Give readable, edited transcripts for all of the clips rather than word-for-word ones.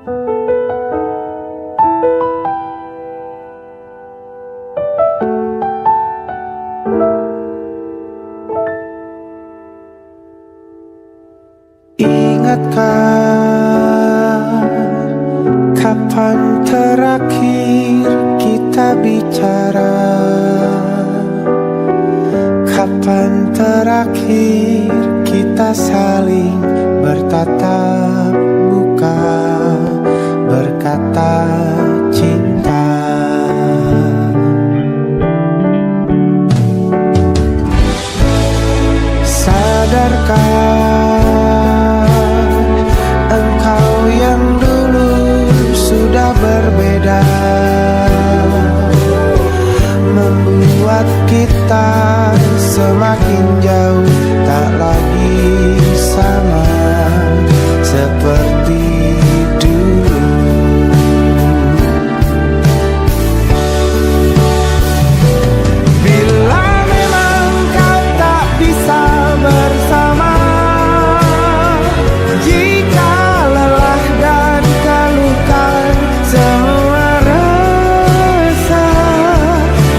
Ingatkah kapan terakhir kita bicara? Kapan terakhir kita saling bertatap muka, berkata cinta? Sadarkah berbeda, membuat kita semakin jauh, tak lagi sama seperti dulu. Bila memang kau tak bisa bersama, jika lelah dan keluhkan semua rasa,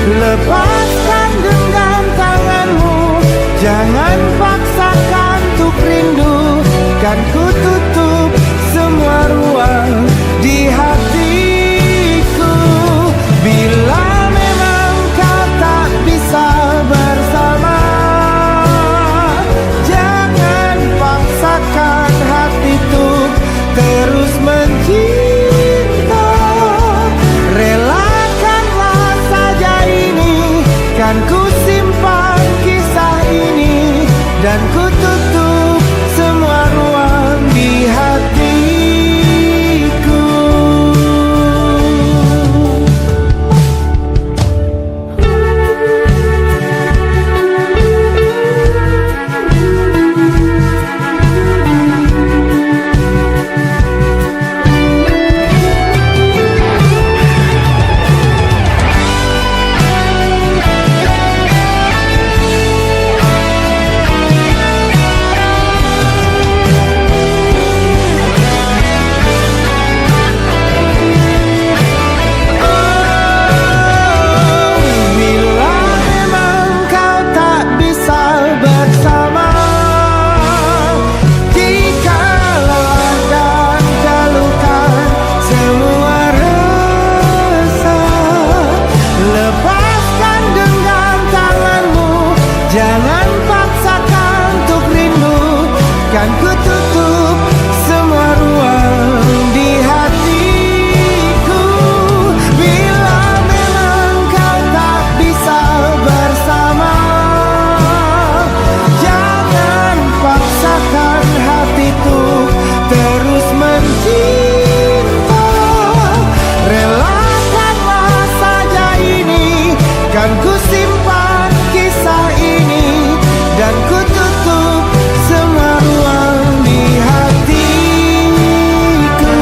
lepaskan genggam tanganmu, jangan paksakan untuk rindu. Kan ku tutup semua ruang di hatiku. Bila memang kau tak bisa bersama, jangan paksakan hati untuk terus mencinta. Relakanlah saja ini, kan ku simpan kisah ini, dan ku tutup semua ruang di hatiku. Jangan paksakan untuk rindu, kan ku tutup semua ruang di hatiku. Bila memang kau tak bisa bersama, jangan paksakan hatiku terus mencinta. Relakanlah saja ini, kan ku simpan kisah ini, dan ku tutup semua ruang di hatiku.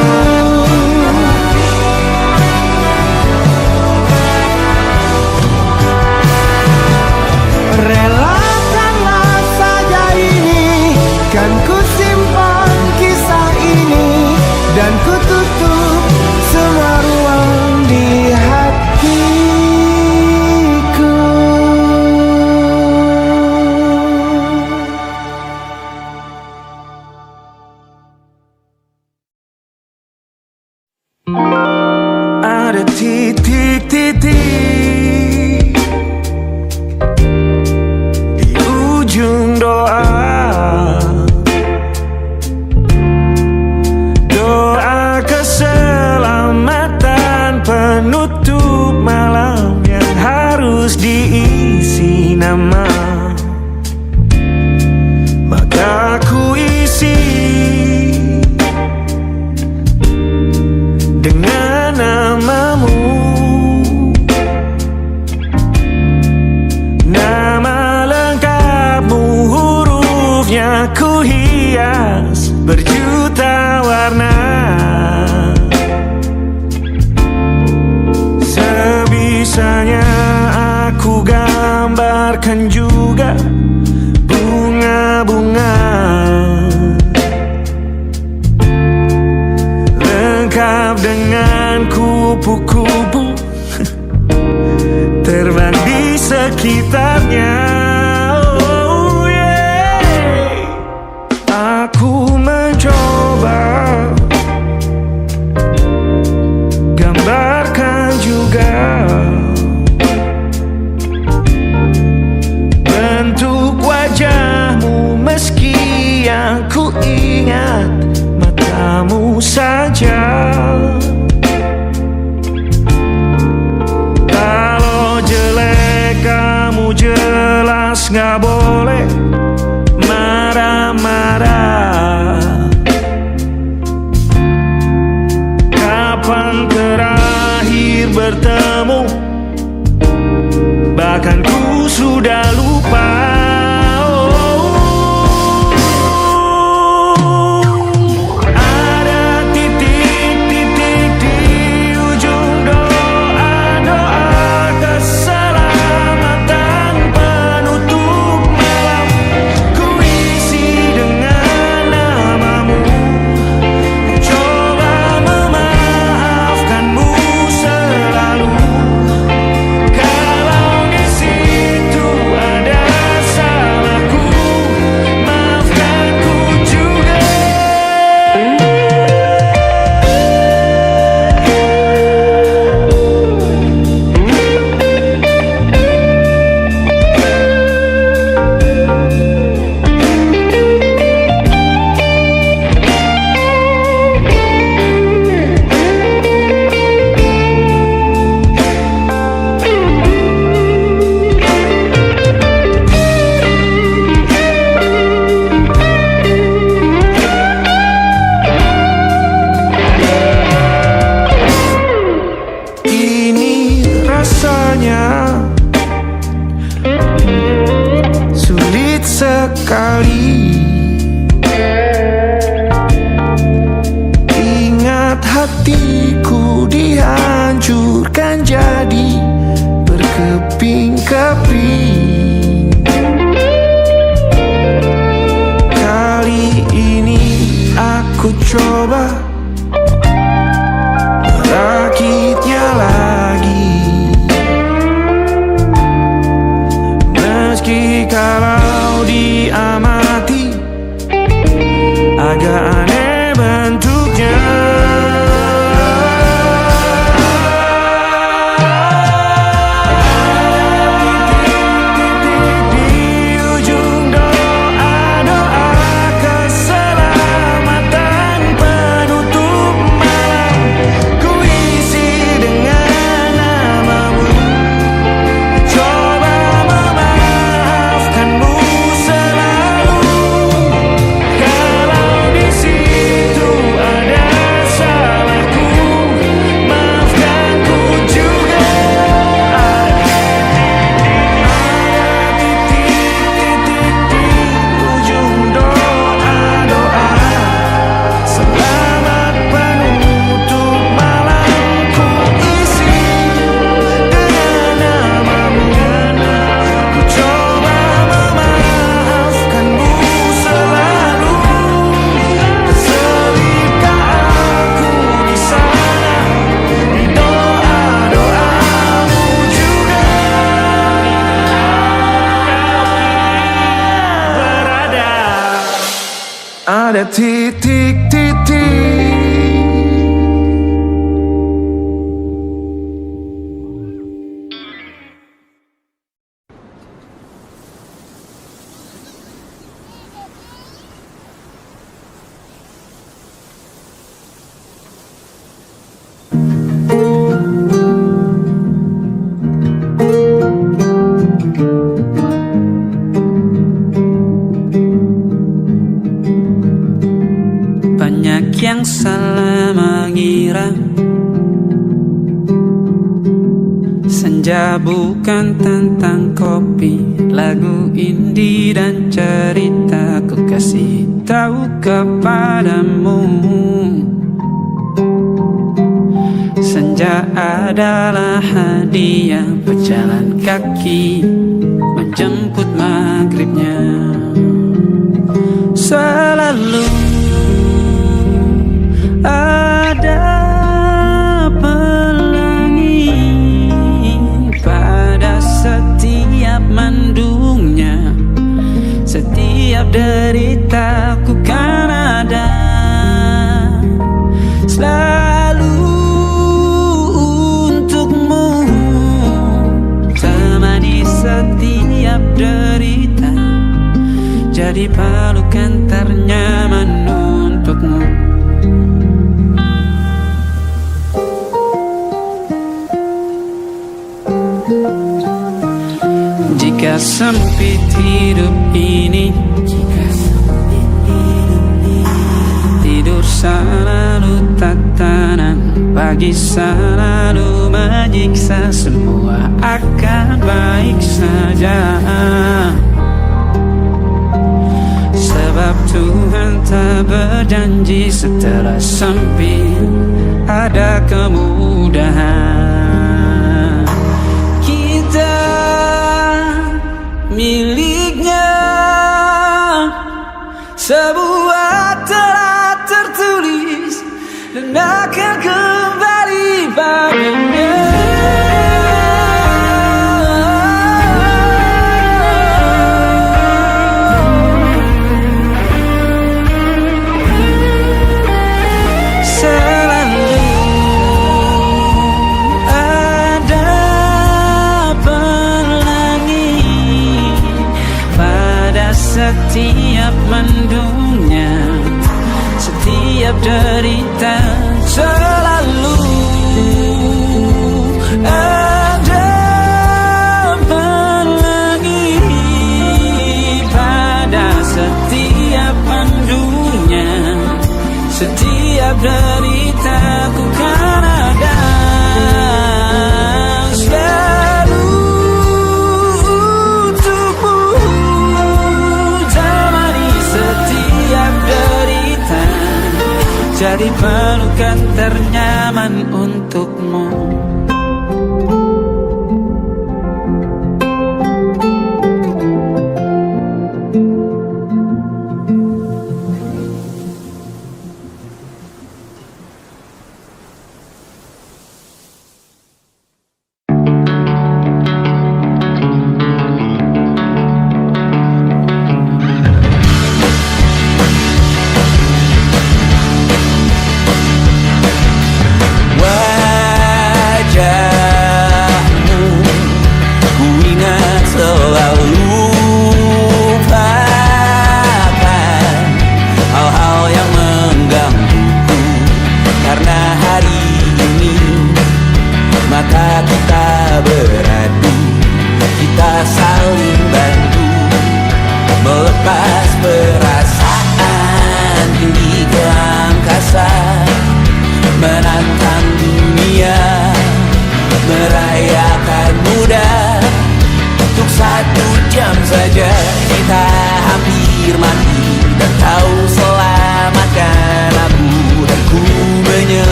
Relakanlah saja ini, kan ku simpan kisah ini, dan ku tutup semua ruang di hatiku. Ada titik-titik di ujung doa, doa keselamatan penutup malam yang harus diisi nama. Maka ku isi dengan namamu, nama lengkapmu, hurufnya ku hias berjuta warna. Sebisanya aku gambarkan juga bunga-bunga lengkap dengan kupu-kupu terbang di sekitarnya. Oh yeah. Aku mencoba gambarkan juga bentuk wajahmu, meski yang ku ingat matamu saja. Kalau jelek kamu jelas gak boleh marah-marah. Kapan terakhir bertemu, bahkan ku sudah lupa. Sulit sekali ingat hatiku dihancurkan jadi berkeping-keping. Kali ini aku coba merakitnya lagi. Meski kalau diamati agak aneh bentuknya. Ada titik-titik. Yang salah mengira senja bukan tentang kopi, lagu indie dan cerita ku kasih tahu kepadamu. Senja adalah hadiah pejalan kaki menjemput maghribnya. Selalu ada derita ku kan ada selalu untukmu, temani setiap derita, jadi pelukan ternyaman untukmu. Jika sempit hidup ini, tidur selalu tatanan, pagi selalu menyiksa, semua akan baik saja. Sebab Tuhan tak berjanji setelah sempit ada kemudahan. Kita miliknya, sebuah telah tertulis dan akan kembali padanya. Setiap mendungnya, setiap derita, selalu ada pelangi. Pada setiap mendungnya, setiap derita ku kan ada selalu untukmu, jadi pelukan ternyaman untukmu.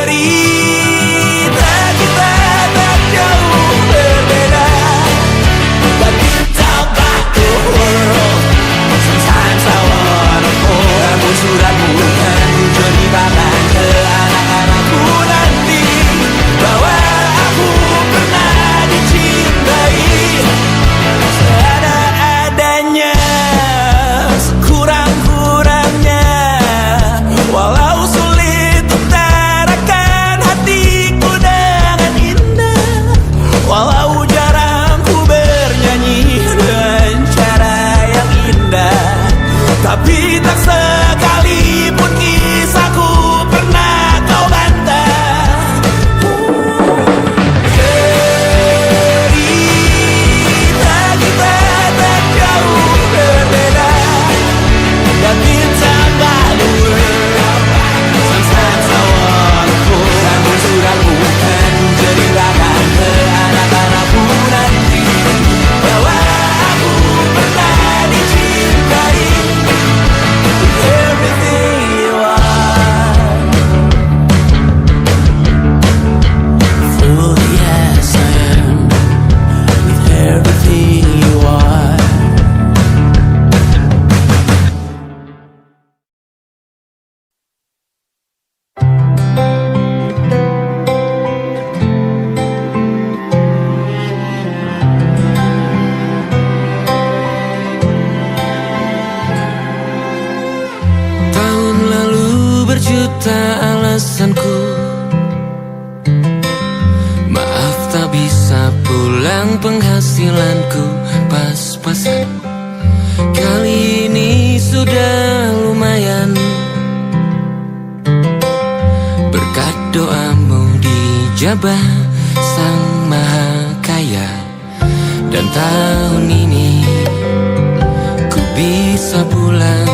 Cerita kita tak jauh berbeda, tapi tak minta alasanku. Maaf tak bisa pulang, penghasilanku pas-pasan. Kali ini sudah lumayan, berkat doamu dijabah Sang Maha Kaya. Dan tahun ini ku bisa pulang,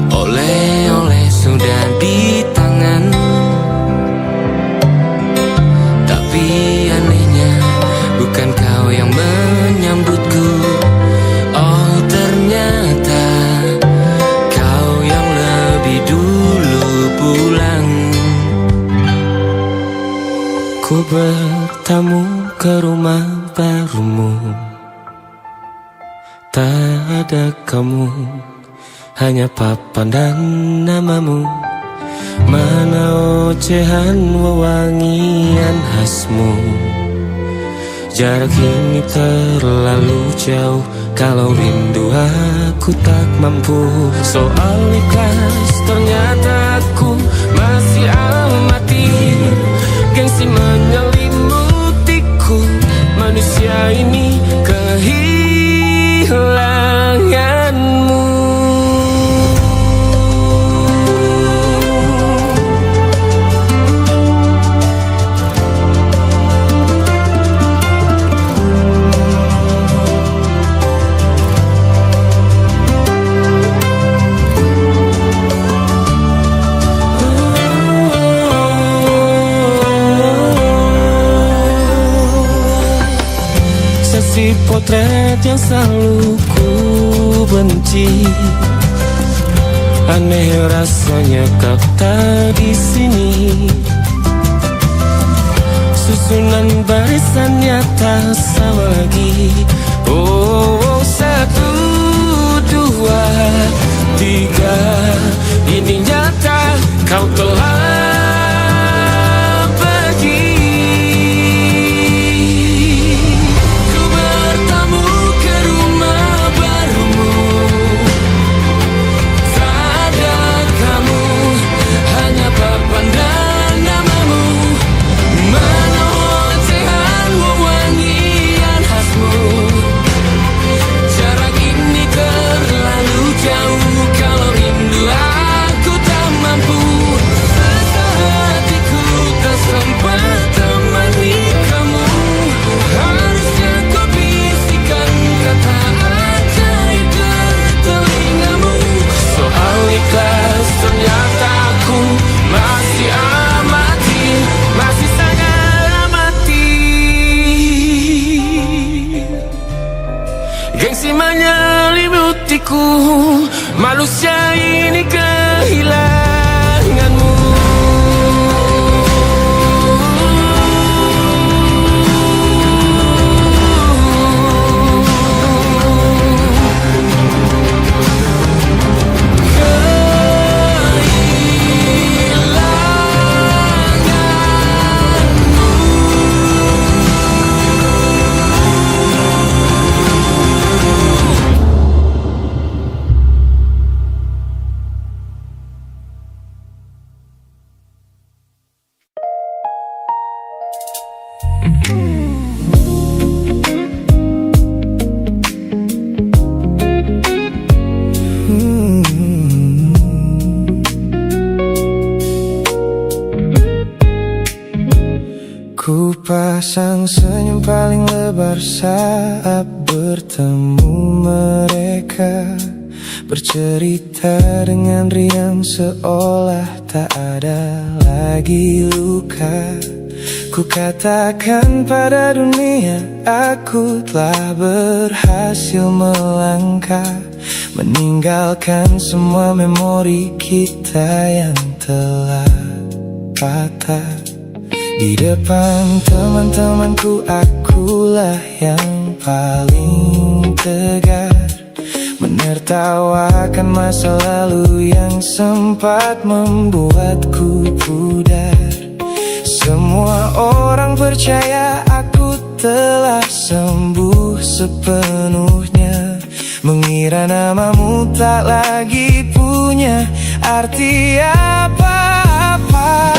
oleh-oleh sudah di tangan. Tapi anehnya bukan kau yang menyambutku. Oh ternyata kau yang lebih dulu pulang. Ku bertamu ke rumah barumu, tak ada kamu, hanya papan dan namamu. Mana ocehan wewangian khasmu. Jarak ini terlalu jauh, kalau rindu aku tak mampu. Soal ikhlas ternyata aku masih amati. Gengsi menyelimutiku, manusia ini kehilanganmu. Si potret yang selalu ku benci, aneh rasanya kau tak di sini. Susunan barisannya tak sama lagi. Oh, 1, 2, 3, ini nyata kau telah manusia ini kehilanganmu. Ku pasang senyum paling lebar saat bertemu mereka, bercerita dengan riang seolah tak ada lagi luka. Ku katakan pada dunia aku telah berhasil melangkah, meninggalkan semua memori kita yang telah patah. Di depan teman-temanku akulah yang paling tegar, menertawakan masa lalu yang sempat membuatku pudar. Semua orang percaya aku telah sembuh sepenuhnya, mengira namamu tak lagi punya arti apa-apa.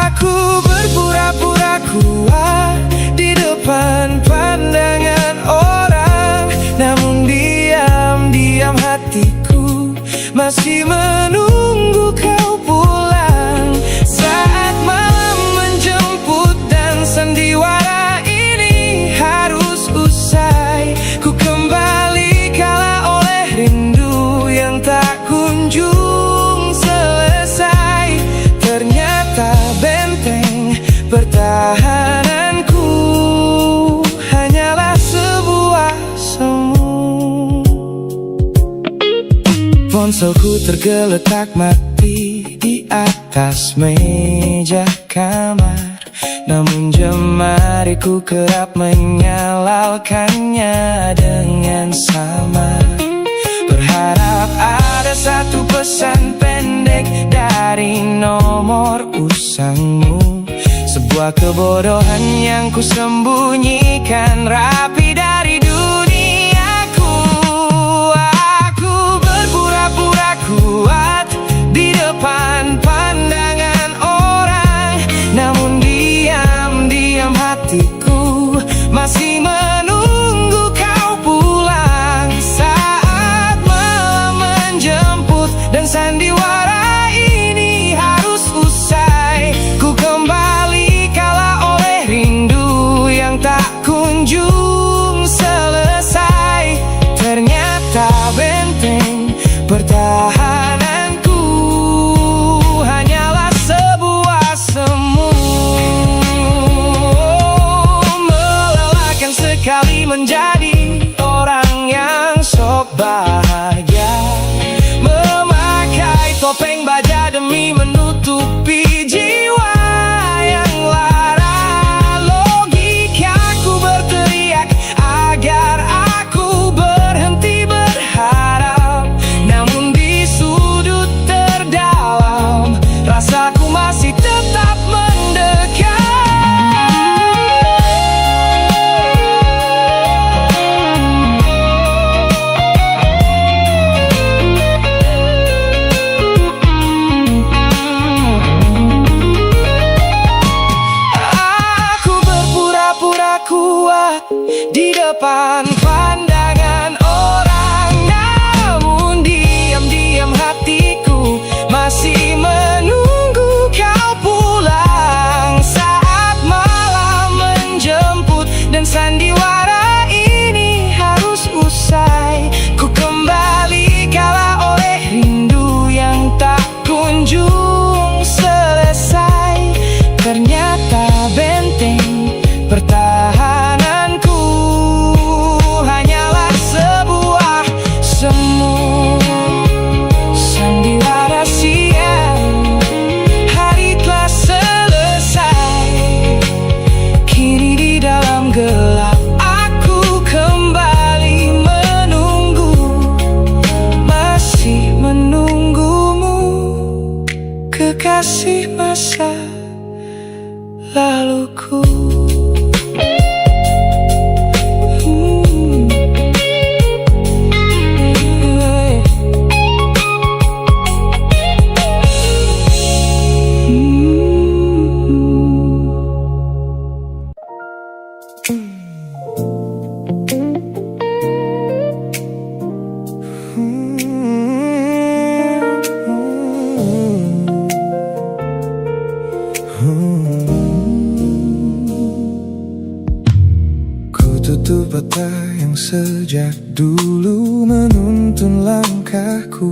Aku berpura-pura kuat di depan pandangan orang, namun diam-diam hatiku masih menunggu kau pulang. Saat malam menjemput dan sandiwara ini harus usai, ku kembali kala oleh rindu yang tak kunjung selesai. Ternyata benteng pertahananku hanyalah sebuah semu. Ponselku tergeletak mati di atas meja kamar, namun jemariku kerap menyalakannya dengan samar. Berharap ada satu pesan pendek dari nomor usangmu, sebuah kebodohan yang ku sembunyikan rapi dari duniaku. Aku berpura-pura kuat di depan pandangan orang, namun diam-diam hatiku masih menunggu kau pulang. Saat malam menjemput dan sandiwara ini harus usai, ku kembali kala oleh rindu yang tak kunjung selesai. Ternyata benteng pertahananku hanyalah sebuah semu. Melelahkan sekali menjadi orang yang sok bahagia, memakai topeng baja demi menutupi jiwa yang lara. Logikaku berteriak agar aku berhenti berharap, namun di sudut terdalam rasaku masih tetap mendekat. Aku berpura-pura kuat di depan pandangan orang, namun diam-diam hatiku masih menunggu kau pulang. Saat malam menjemput dan sandiwara ini harus usai, ku kembali kala oleh rindu yang tak kunjung selesai. Ternyata benteng pertahananku hanyalah sebuah semu. Sandiwara siang, hari telah selesai. Kini di dalam gelap aku kembali menunggu, masih menunggumu, kekasih masa laluku. Tutup mata yang sejak dulu menuntun langkahku,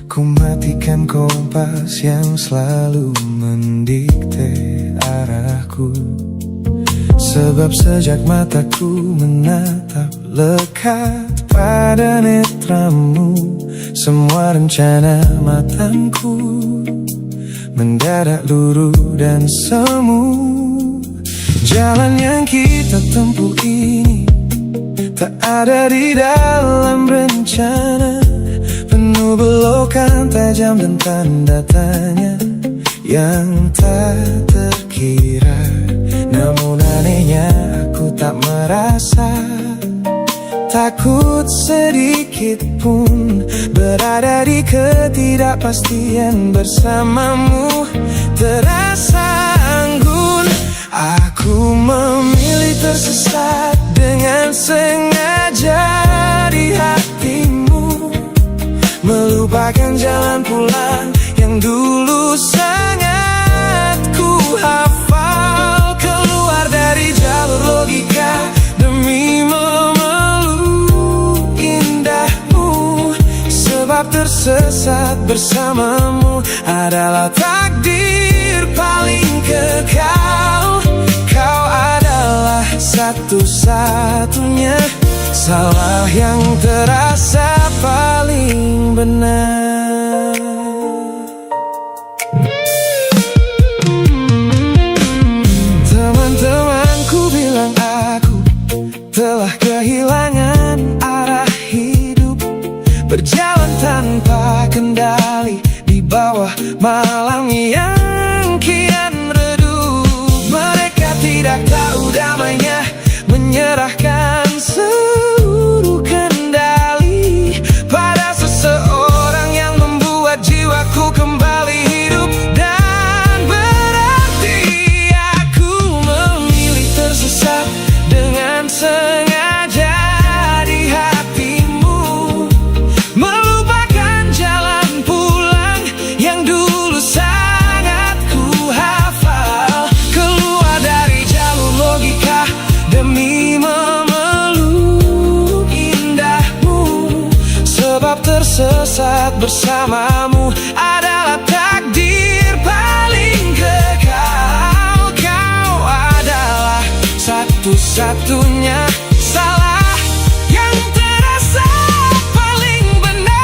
ku matikan kompas yang selalu mendikte arahku. Sebab sejak mataku menatap lekat pada netramu, semua rencana matangku mendadak luruh dan semu. Jalan yang kita tempuh ini tak ada di dalam rencana, penuh belokan tajam dan tanda tanya yang tak terkira. Namun anehnya aku tak merasa takut sedikit pun berada di ketidakpastian bersamamu. Terasa anggun, aku memilih tersesat dengan sengaja di hatimu, melupakan jalan pulang yang dulu sangat ku hafal. Keluar dari jalur logika demi memeluk indahmu, sebab tersesat bersamamu adalah takdir paling kekal. Kau adalah satu-satunya salah yang terasa paling benar. Teman-temanku bilang aku telah kehilangan arah hidup, berjalan tanpa kendali di bawah malam yang kian redup. Mereka tidak tahu damainya menyerahkan seluruh kendali pada seseorang yang membuat jiwaku kembali hidup dan berarti. Aku memilih tersesat dengan sengaja di hatimu, melupakan jalan pulang yang dulu sangat ku hafal. Keluar dari jalur logika demi memeluk indahmu, sebab tersesat bersamamu adalah takdir paling kekal. Kau adalah satu-satunya salah yang terasa paling benar.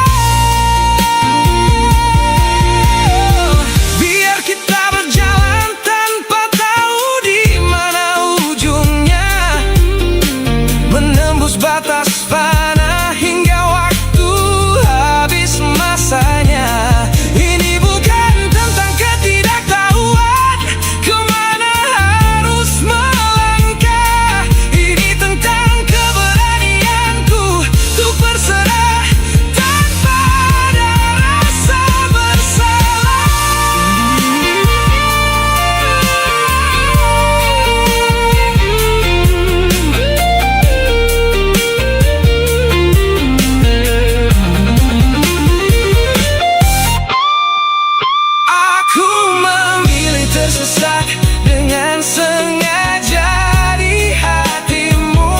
Biar kita berjalan tanpa tahu di mana ujungnya, menembus batas fana hingga waktu habis masanya. Ini bukan tentang ketidaktahuan kemana harus melangkah, ini tentang keberanianku untuk berserah tanpa ada rasa bersalah. Aku memilih tersesat dengan sengaja di hatimu,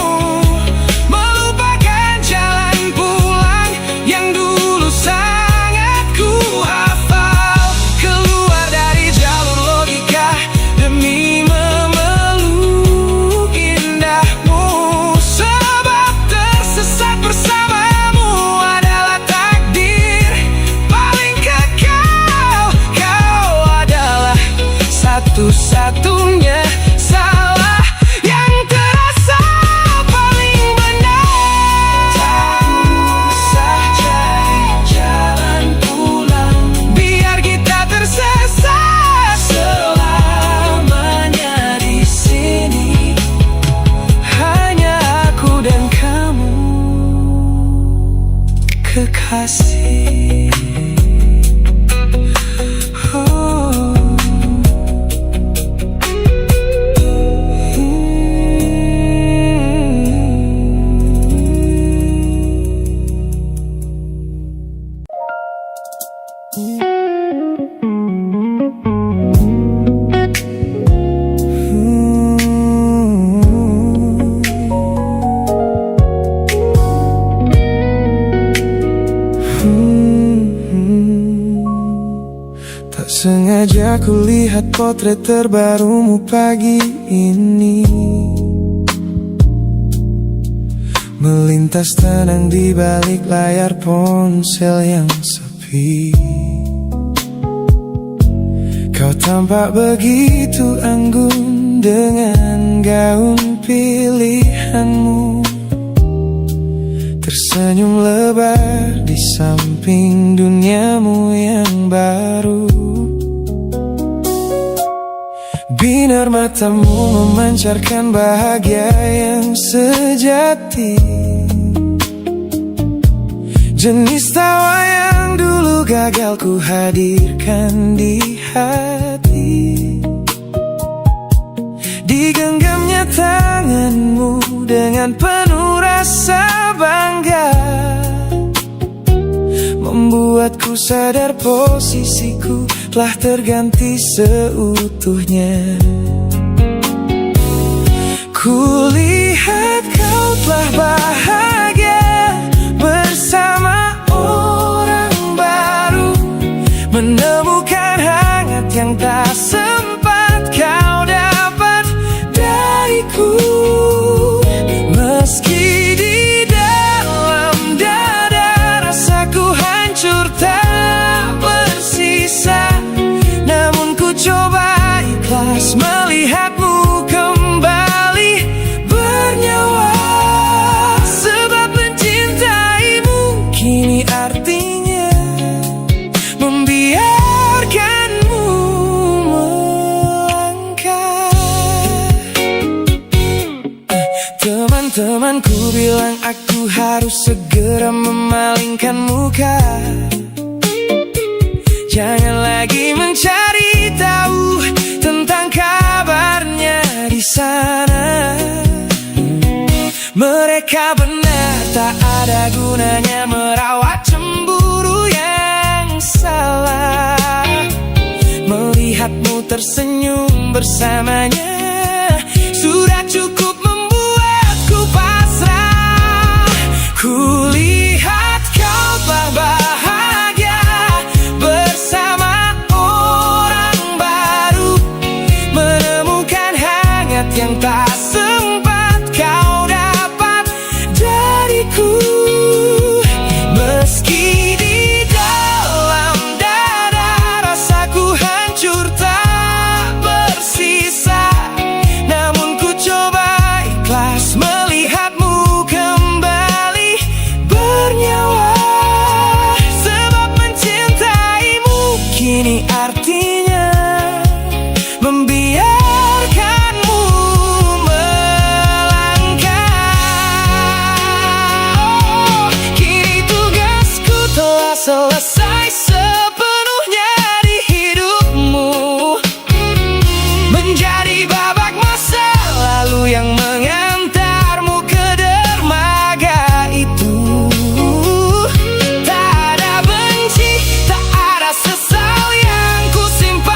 melupakan jalan pulang yang dulu sangat ku hafal. Keluar dari jalur logika demi memeluk indahmu, sebab tersesat bersamamu adalah takdir paling kekal. Kau adalah satu-satunya salah yang terasa paling benar. Tak usah cari jalan pulang, biar kita tersesat selamanya di sini. Hanya aku dan kamu, kekasih. Oh. Tak sengaja ku lihat potret terbarumu pagi ini, melintas tenang di balik layar ponsel yang sepi. Kau tampak begitu anggun dengan gaun pilihanmu, tersenyum lebar di samping duniamu yang baru. Binar matamu memancarkan bahagia yang sejati, Jenis tawa yang dulu gagal ku hadirkan di hati. Digenggamnya tanganmu dengan penuh rasa bangga, membuatku sadar posisiku telah terganti seutuhnya. Kulihat kau telah bahagia bersama orang baru, menemukan hangat yang tak sempat kau dapat dariku. Meski di dalam dada rasaku hancur tak bersisa, namun ku coba ikhlas melihatmu kembali bernyawa. Sebab mencintaimu kini artinya membiarkanmu melangkah. Teman-temanku bilang aku harus segera memalingkan muka, jangan lagi mencari tahu tentang kabarnya di sana. Mereka benar, tak ada gunanya merawat cemburu yang salah. Melihatmu tersenyum bersamanya sudah cukup membuatku pasrah. Kulihat kau telah bahagia bersama orang baru, menemukan hangat yang tak sempat kau dapat dariku. Meski di dalam dada rasaku hancur tak bersisa, namun ku coba ikhlas melihatmu kembali bernyawa. Sebab mencintaimu kini artinya membiarkanmu melangkah. Kini tugasku telah selesai sepenuhnya di hidupmu, menjadi babak masa lalu yang mengantarmu ke dermaga itu. Tak ada benci, tak ada sesal yang ku simpan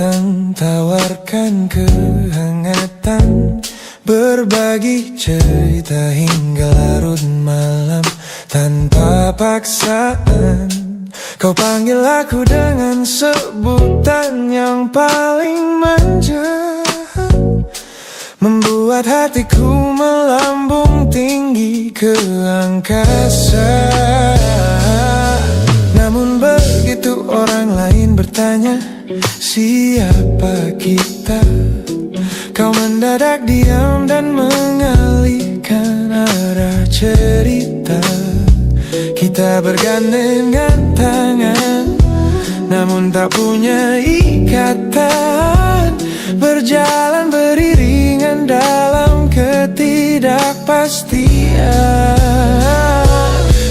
datang tawarkan kehangatan, berbagi cerita hingga larut malam tanpa paksaan. Kau panggil aku dengan sebutan yang paling manja, membuat hatiku melambung tinggi ke angkasa. Namun begitu orang lain bertanya, siapa kita? Kau mendadak diam dan mengalihkan arah cerita. Kita bergandengan tangan, namun tak punya ikatan, berjalan beriringan dalam ketidakpastian.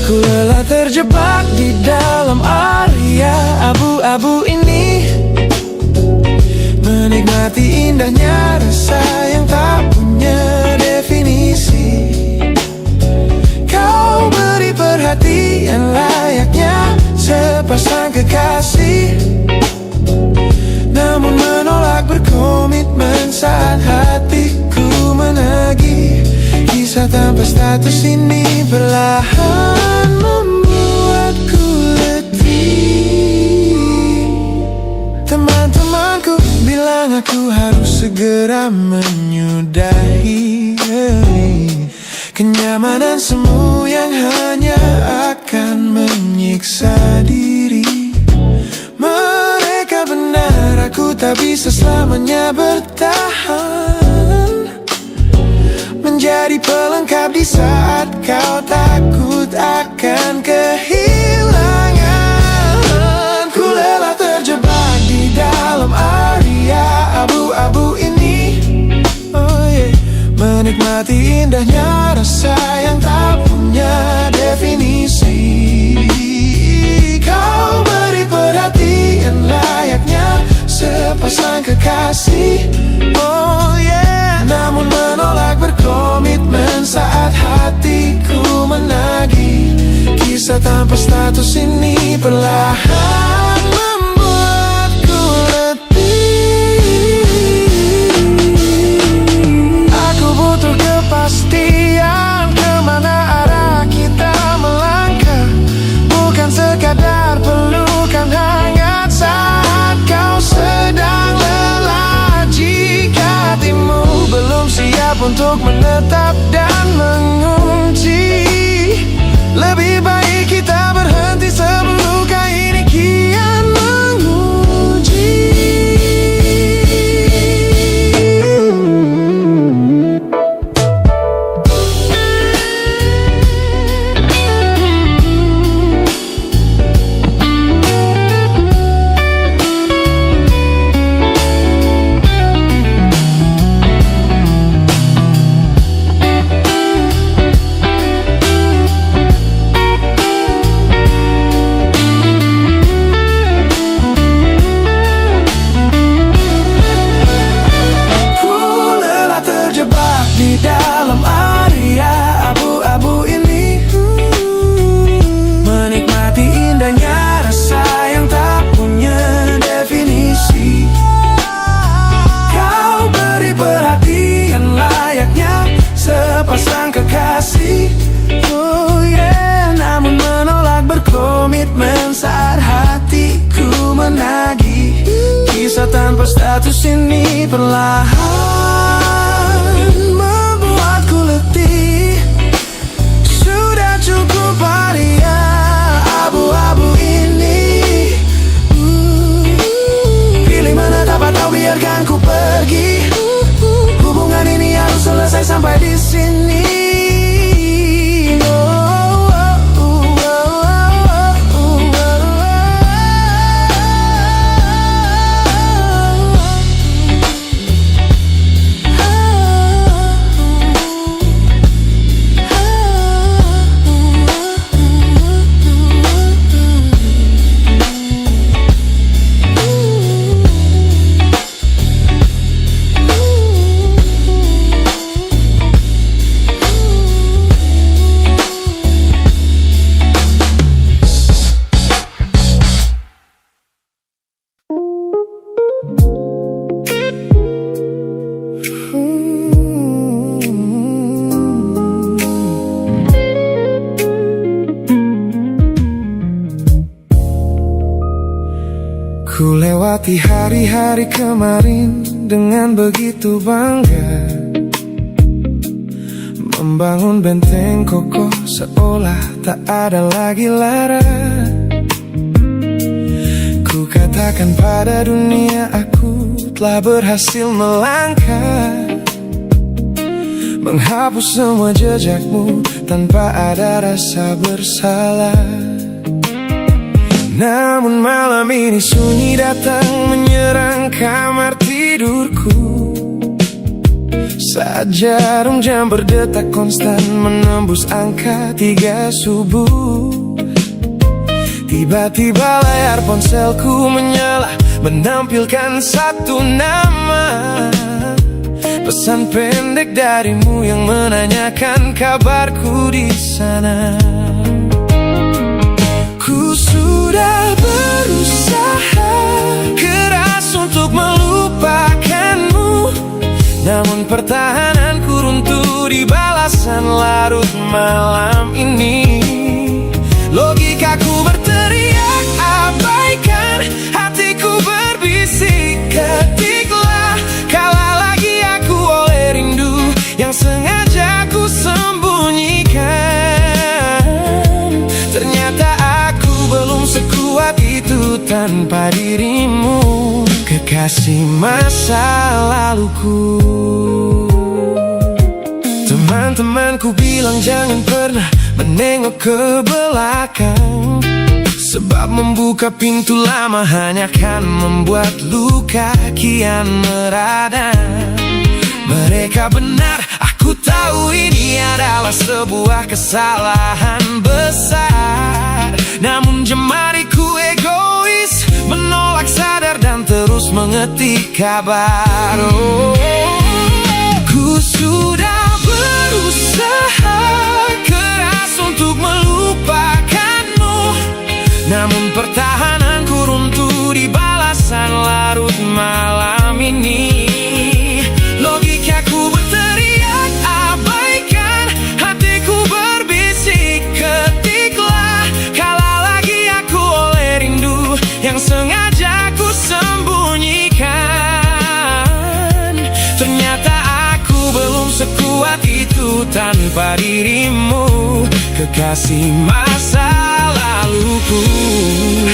Ku lelah terjebak di dalam area abu-abu ini, menikmati indahnya rasa yang tak punya definisi. Kau beri perhatian layaknya sepasang kekasih, namun menolak berkomitmen saat hatiku menagih. Kisah tanpa status ini perlahan membuatku letih. Teman-temanku bilang aku harus segera menyudahi kenyamanan semu yang hanya akan menyiksa diri. Mereka benar, aku tak bisa selamanya bertahan, menjadi pelengkap di saat kau takut akan kehilangan. Ku lelah terjebak di dalam area abu-abu ini, menikmati indahnya rasa yang tak punya definisi. Kau beri perhatian layaknya sepasang kekasih, namun menolak berkomitmen saat hatiku menagih. Kisah tanpa status ini perlahan membuatku letih. Aku butuh kepastian kemana arah kita melangkah, bukan sekadar pelukan hangat saat kau sedang lelah. Jika hatimu belum siap untuk menetap dan mengunci, lebih baik kita berhenti sebelum luka ini kian menguji. Sepasang kekasih, namun menolak berkomitmen saat hatiku menagih. Kisah tanpa status ini perlahan membuatku letih. Sudah cukup area abu-abu ini, pilih menetap atau biarkan ku pergi. Hubungan ini harus selesai sampai di sini. Melewati hari-hari kemarin dengan begitu bangga, membangun benteng kokoh seolah tak ada lagi lara. Ku katakan pada dunia aku telah berhasil melangkah, menghapus semua jejakmu tanpa ada rasa bersalah. Namun malam ini sunyi datang menyerang kamar tidurku, saat jarum jam berdetak konstan menembus angka 3 subuh. Tiba-tiba layar ponselku menyala, menampilkan satu nama, pesan pendek darimu yang menanyakan kabarku di sana. Ku sudah berusaha keras untuk melupakanmu, namun pertahananku runtuh di balasan larut malam ini. Logikaku berteriak abaikan, hatiku berbisik ketiklah. Kalah lagi aku oleh rindu yang sengaja ku sembunyikan. Ternyata aku belum sekuat itu tanpa dirimu, kekasih masa laluku. Teman-temanku bilang jangan pernah menengok ke belakang, sebab membuka pintu lama hanya akan membuat luka kian meradang. Mereka benar, aku tahu ini adalah sebuah kesalahan besar. Namun jemariku egois, menolak sadar dan terus mengetik kabar. Ku sudah berusaha keras untuk melupakanmu, namun pertahananku runtuh di balasan larut malam ini. Logikaku berteriak abaikan, hatiku berbisik ketiklah. Kalah lagi aku oleh rindu yang sengaja ku sembunyikan. Ternyata aku belum sekuat itu tanpa dirimu, kekasih masa laluku.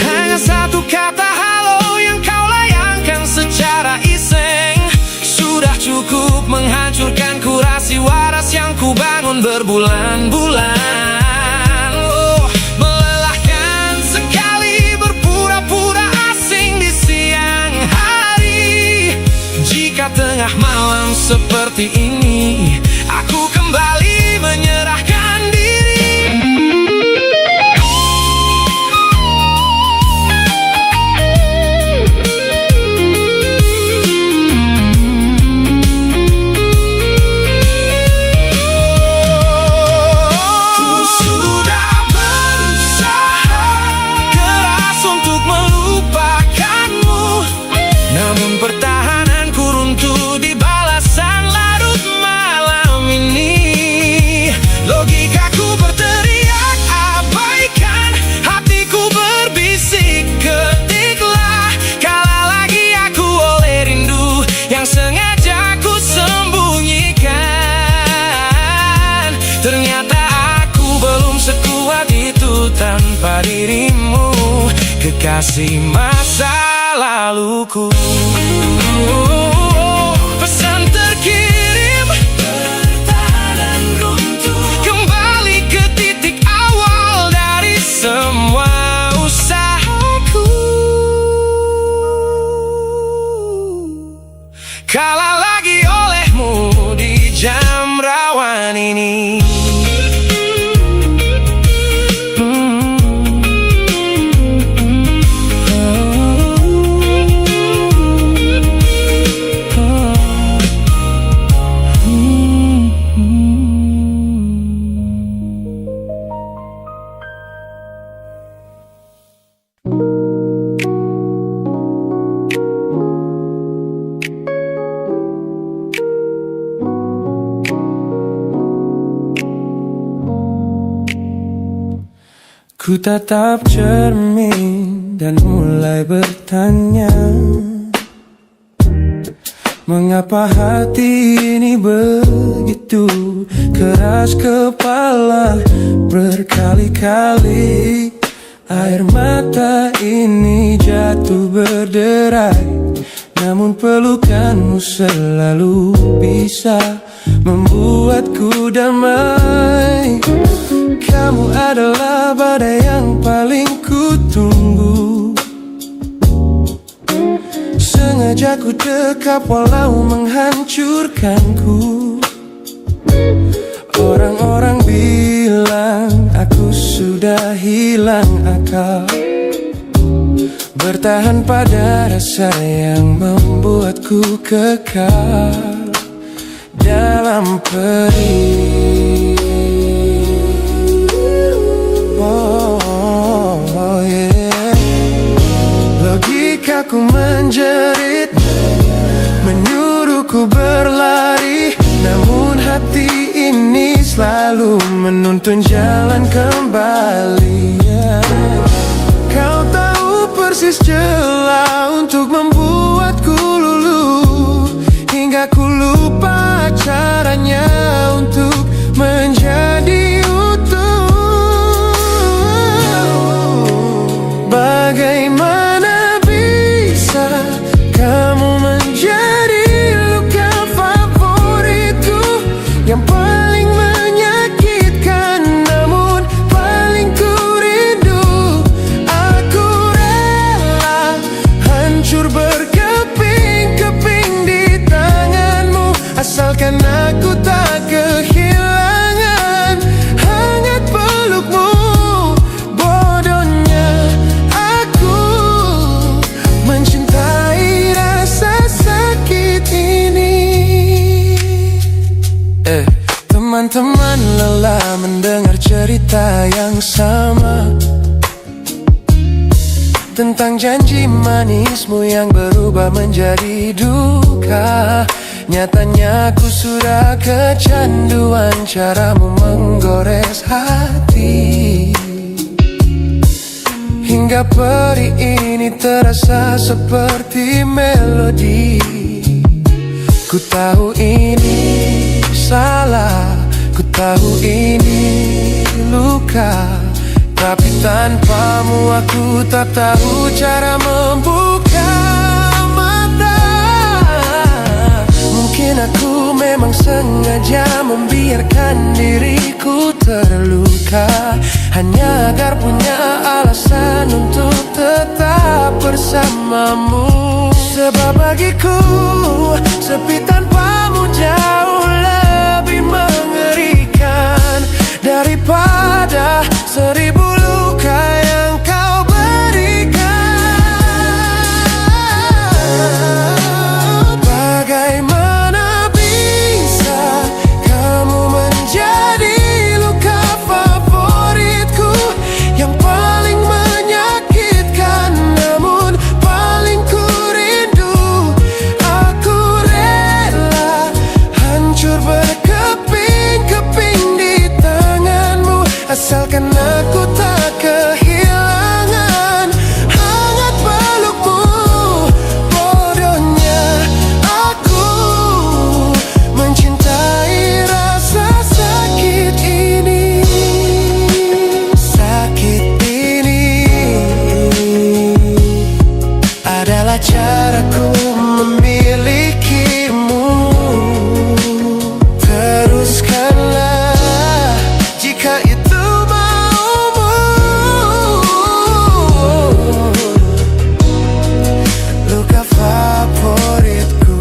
Hanya satu kata halo yang kau layangkan secara iseng sudah cukup menghancurkan kurasi waras yang ku bangun berbulan-bulan. Oh, melelahkan sekali berpura-pura asing di siang hari. Jika tengah malam seperti ini aku kembali menyerahkan diri. Ku sudah berusaha keras untuk melupakanmu, namun pertahananku runtuh di balasan larut malam ini. Logikaku berteriak abaikan, hatiku berbisik ketiklah. Kalah lagi aku oleh rindu yang sengaja ku sembunyikan. Ternyata aku belum sekuat itu tanpa dirimu, kekasih masa laluku. Pesan terkirim, pertahanan runtuh, kembali ke titik awal dari semua usahaku. Kalah lagi olehmu di jam rawan ini. Ku tatap cermin dan mulai bertanya, Mengapa hati ini begitu keras kepala berkali-kali? Air mata ini jatuh berderai, namun pelukanmu selalu bisa membuatku damai. Kamu adalah badai yang paling kutunggu. Sengaja ku dekap walau menghancurkanku. Orang-orang bilang aku sudah hilang akal, bertahan pada rasa yang membuatku kekal dalam perih. Oh, yeah. Logikaku menjerit, menyuruhku berlari, namun hati ini selalu menuntun jalan kembali. Kau tahu persis celah untuk membuatku luluh, hingga ku lupa caranya untuk menjadi utuh. Bagaimana bisa kamu menjadi luka favoritku, yang paling menyakitkan namun paling ku rindu. Aku rela hancur berkeping-keping di tanganmu, asalkan aku tak kehilangan hangat pelukmu. Bodohnya aku mencintai rasa sakit ini. Teman-teman lelah mendengar cerita yang sama tentang janji manismu yang berubah menjadi duka. Nyatanya ku sudah kecanduan caramu menggores hati, hingga perih ini terasa seperti melodi. Ku tahu ini salah, ku tahu ini luka, tapi tanpamu aku tak tahu cara membuka mata. Mungkin aku memang sengaja membiarkan diriku terluka, hanya agar punya alasan untuk tetap bersamamu. Sebab bagiku sepi tanpamu jauh lebih mengerikan daripada 1000 luka yang kau berikan. Bagaimana bisa kamu menjadi luka favoritku, yang paling menyakitkan namun paling ku rindu. Aku rela hancur berkeping-keping di tanganmu, asalkan aku tak kehilangan hangat pelukmu. Bodohnya aku mencintai rasa sakit ini. Sakit ini adalah caraku memilikimu. Teruskanlah jika itu maumu. Luka favoritku.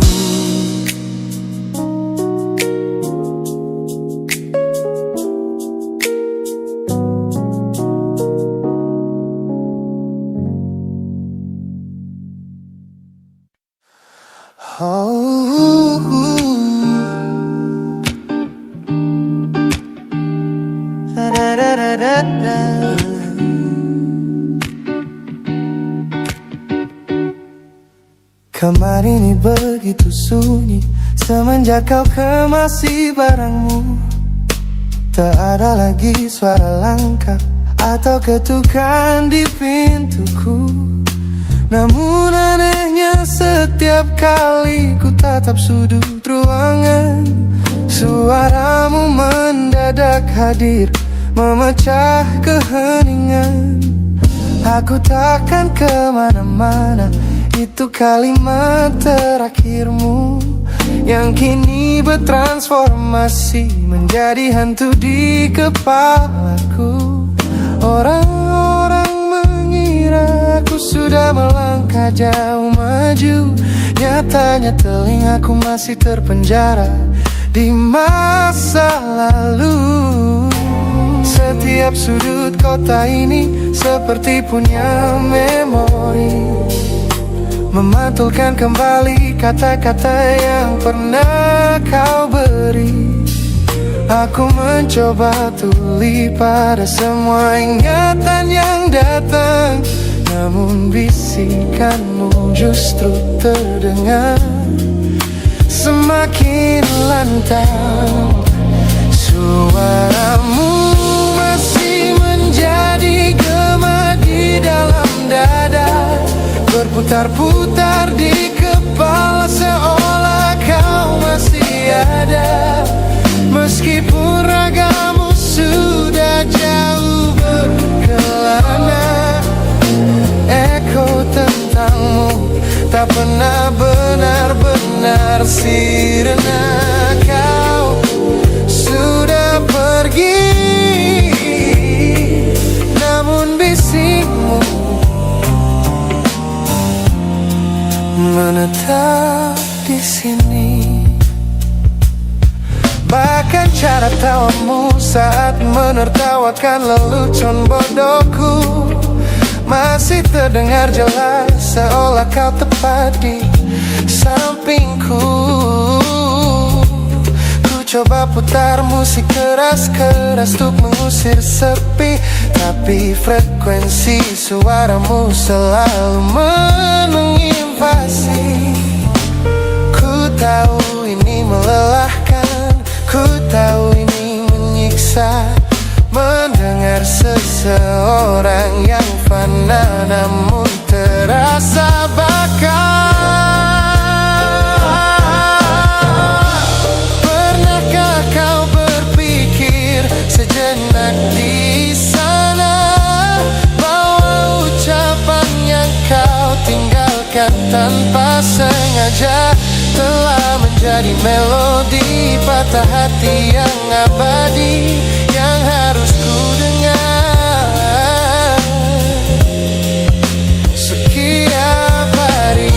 Kamar ini begitu sunyi semenjak kau kemasi barangmu. Tak ada lagi suara langkah atau ketukan di pintuku. Namun anehnya setiap kali ku tatap sudut ruangan, suaramu mendadak hadir, memecah keheningan. Aku takkan kemana-mana, itu kalimat terakhirmu yang kini bertransformasi menjadi hantu di kepalaku. Orang-orang mengira aku sudah melangkah jauh maju, nyatanya telingaku masih terpenjara di masa lalu. Setiap sudut kota ini seperti punya memori, memantulkan kembali kata-kata yang pernah kau beri. Aku mencoba tuli pada semua ingatan yang datang, namun bisikanmu justru terdengar semakin lantang. Suaramu masih menjadi gema di dalam dada, berputar-putar di kepala seolah kau masih ada. Meskipun ragamu sudah jauh berkelana, eko tentangmu tak pernah benar-benar sirna. Kau sudah pergi, namun bisikmu menetap di sini. Bahkan cara tawamu saat menertawakan lelucon bodohku masih terdengar jelas, seolah kau tepat di sampingku. Ku coba putar musik keras-keras untuk mengusir sepi, tapi frekuensi suaramu selalu menginvasi. Ku tahu ini melelahkan, ku tahu ini menyiksa, mendengar seseorang yang fana namun terasa bakal. Pernahkah kau berpikir sejenak di sana bahwa ucapan yang kau tinggalkan tanpa sengaja telah menjadi melodi patah hati yang abadi, yang harus ku dengar setiap hari.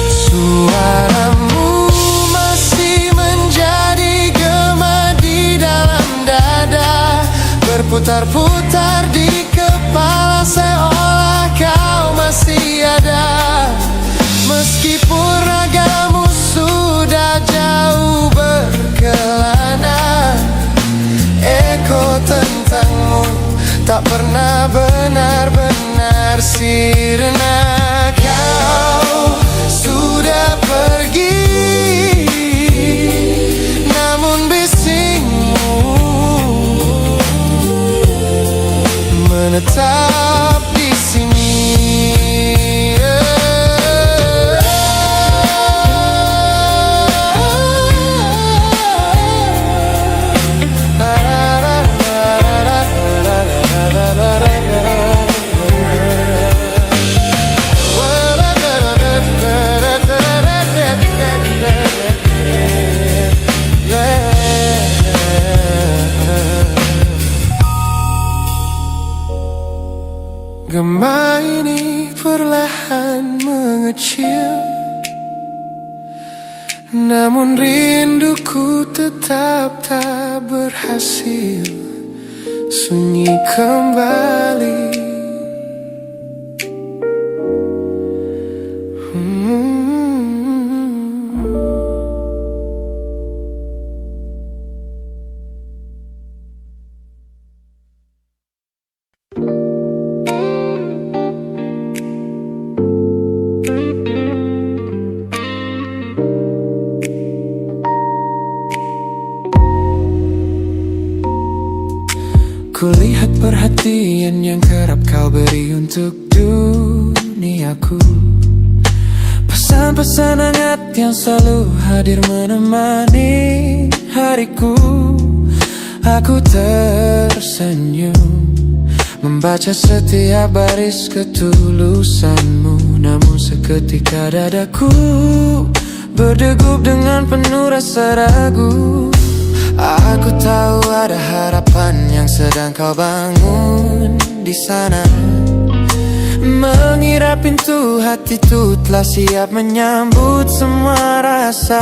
Suaramu masih menjadi gema di dalam dada, berputar-putar di kepala seolah kau masih ada. Meskipun ragamu sudah jauh berkelana, eko tentangmu tak pernah benar-benar sirna. Kau sudah pergi, namun bisikmu menetap di sini. Gema ini perlahan mengecil, namun rinduku tetap tak berhasil sunyi kembali. Kulihat perhatian yang kerap kau beri untuk dunia duniaku. Pesan-pesan hangat yang selalu hadir menemani hariku. Aku tersenyum membaca setiap baris ketulusanmu. Namun seketika dadaku berdegup dengan penuh rasa ragu. Aku tahu ada harapan yang sedang kau bangun di sana. Mengira pintu hatiku telah siap menyambut semua rasa.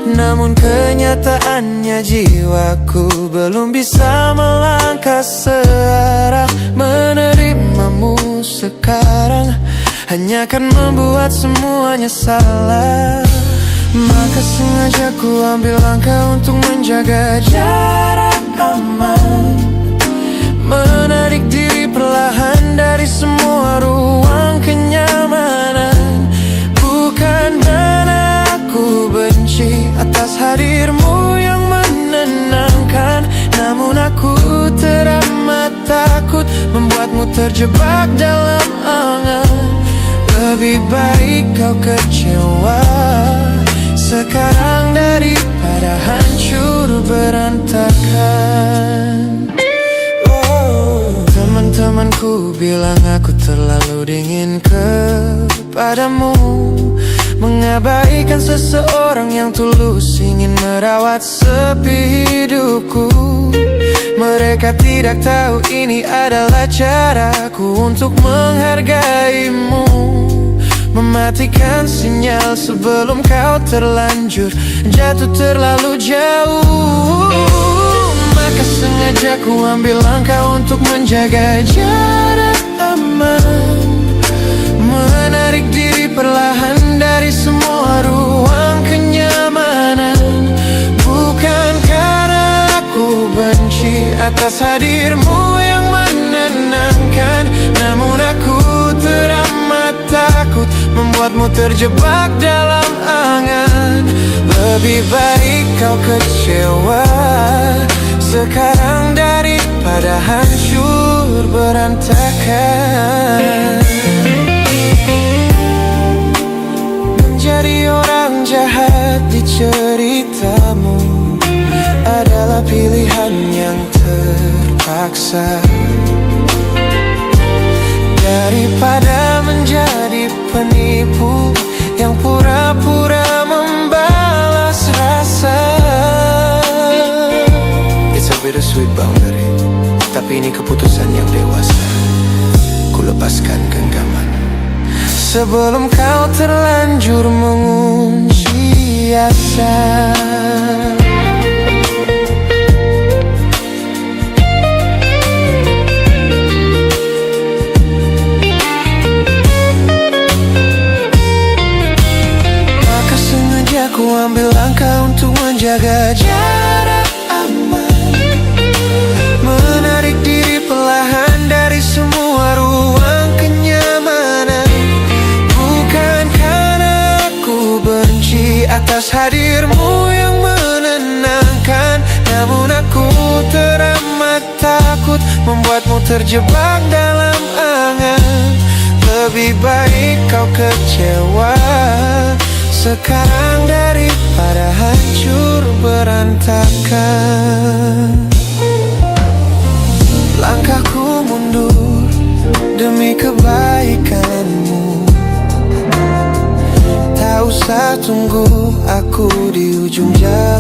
Namun kenyataannya jiwaku belum bisa melangkah searah. Menerimamu sekarang hanya akan membuat semuanya salah. Maka sengaja ku ambil langkah untuk menjaga jarak aman. Menarik diri perlahan dari semua ruang kenyamanan. Bukan karena aku benci atas hadirmu yang menenangkan, namun aku teramat takut membuatmu terjebak dalam angan. Lebih baik kau kecewa sekarang daripada hancur berantakan. Teman-temanku bilang aku terlalu dingin kepadamu, mengabaikan seseorang yang tulus ingin merawat sepi hidupku. Mereka tidak tahu ini adalah caraku untuk menghargaimu. Mematikan sinyal sebelum kau terlanjur jatuh terlalu jauh. Maka sengaja ku ambil langkah untuk menjaga jarak aman. Menarik diri perlahan dari semua ruang kenyamanan. Bukan karena aku benci atas hadirmu yang menenangkan, namun aku teramat takut membuatmu terjebak dalam angan. Lebih baik kau kecewa sekarang daripada hancur berantakan. Menjadi orang jahat di ceritamu adalah pilihan yang terpaksa, daripada menjadi penipu yang pura-pura membalas rasa. It's a bittersweet boundary, tapi ini keputusan yang dewasa. Ku lepaskan genggaman sebelum kau terlanjur mengunci asa. Ku ambil langkah untuk menjaga jarak aman. Menarik diri perlahan dari semua ruang kenyamanan. Bukan karena aku benci atas hadirmu yang menenangkan, namun aku teramat takut membuatmu terjebak dalam angan. Lebih baik kau kecewa sekarang daripada hancur berantakan. Langkahku mundur demi kebaikanmu. Tak usah tunggu aku di ujung jalan.